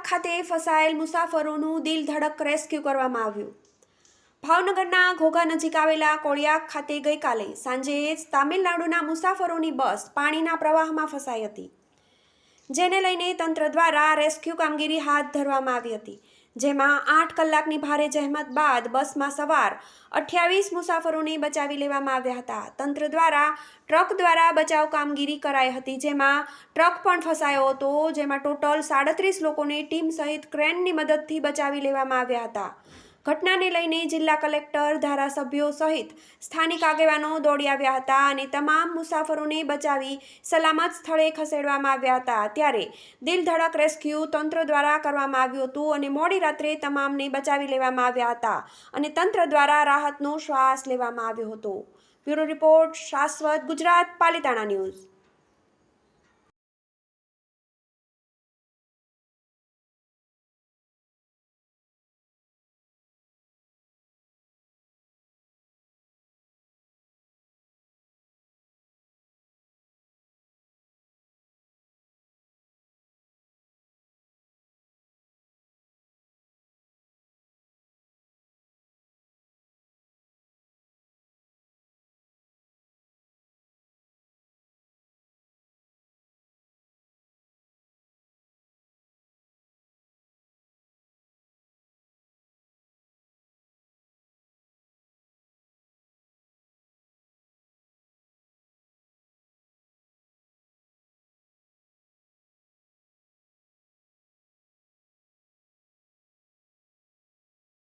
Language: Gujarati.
ખાતે ફસાયેલ મુસાફરોનું દિલધડક રેસ્ક્યુ કરવામાં આવ્યું। ભાવનગરના ઘોઘા નજીક આવેલા કોળિયાક ખાતે ગઈકાલે સાંજે તામિલનાડુના મુસાફરોની બસ પાણીના પ્રવાહમાં ફસાઈ હતી, જેને લઈને તંત્ર દ્વારા રેસ્ક્યુ કામગીરી હાથ ધરવામાં આવી હતી, જેમાં 8 કલાકની ભારે જહેમત બાદ બસમાં સવાર 28 મુસાફરોને બચાવી લેવામાં આવ્યા હતા। તંત્ર દ્વારા ટ્રક દ્વારા બચાવ કામગીરી કરાઈ હતી, જેમાં ટ્રક પણ ફસાયો હતો, જેમાં ટોટલ 37 લોકોને ટીમ સહિત ક્રેનની મદદથી બચાવી લેવામાં આવ્યા હતા। ઘટનાને લઈને જિલ્લા કલેક્ટર, ધારાસભ્યો સહિત સ્થાનિક આગેવાનો દોડી આવ્યા હતા અને તમામ મુસાફરોને બચાવી સલામત સ્થળે ખસેડવામાં આવ્યા હતા। ત્યારે દિલધડક રેસ્ક્યુ તંત્ર દ્વારા કરવામાં આવ્યું હતું અને મોડી રાત્રે તમામને બચાવી લેવામાં આવ્યા હતા અને તંત્ર દ્વારા રાહતનો શ્વાસ લેવામાં આવ્યો હતો। બ્યુરો રિપોર્ટ, શાશ્વત ગુજરાત, પાલિતાણા ન્યૂઝ।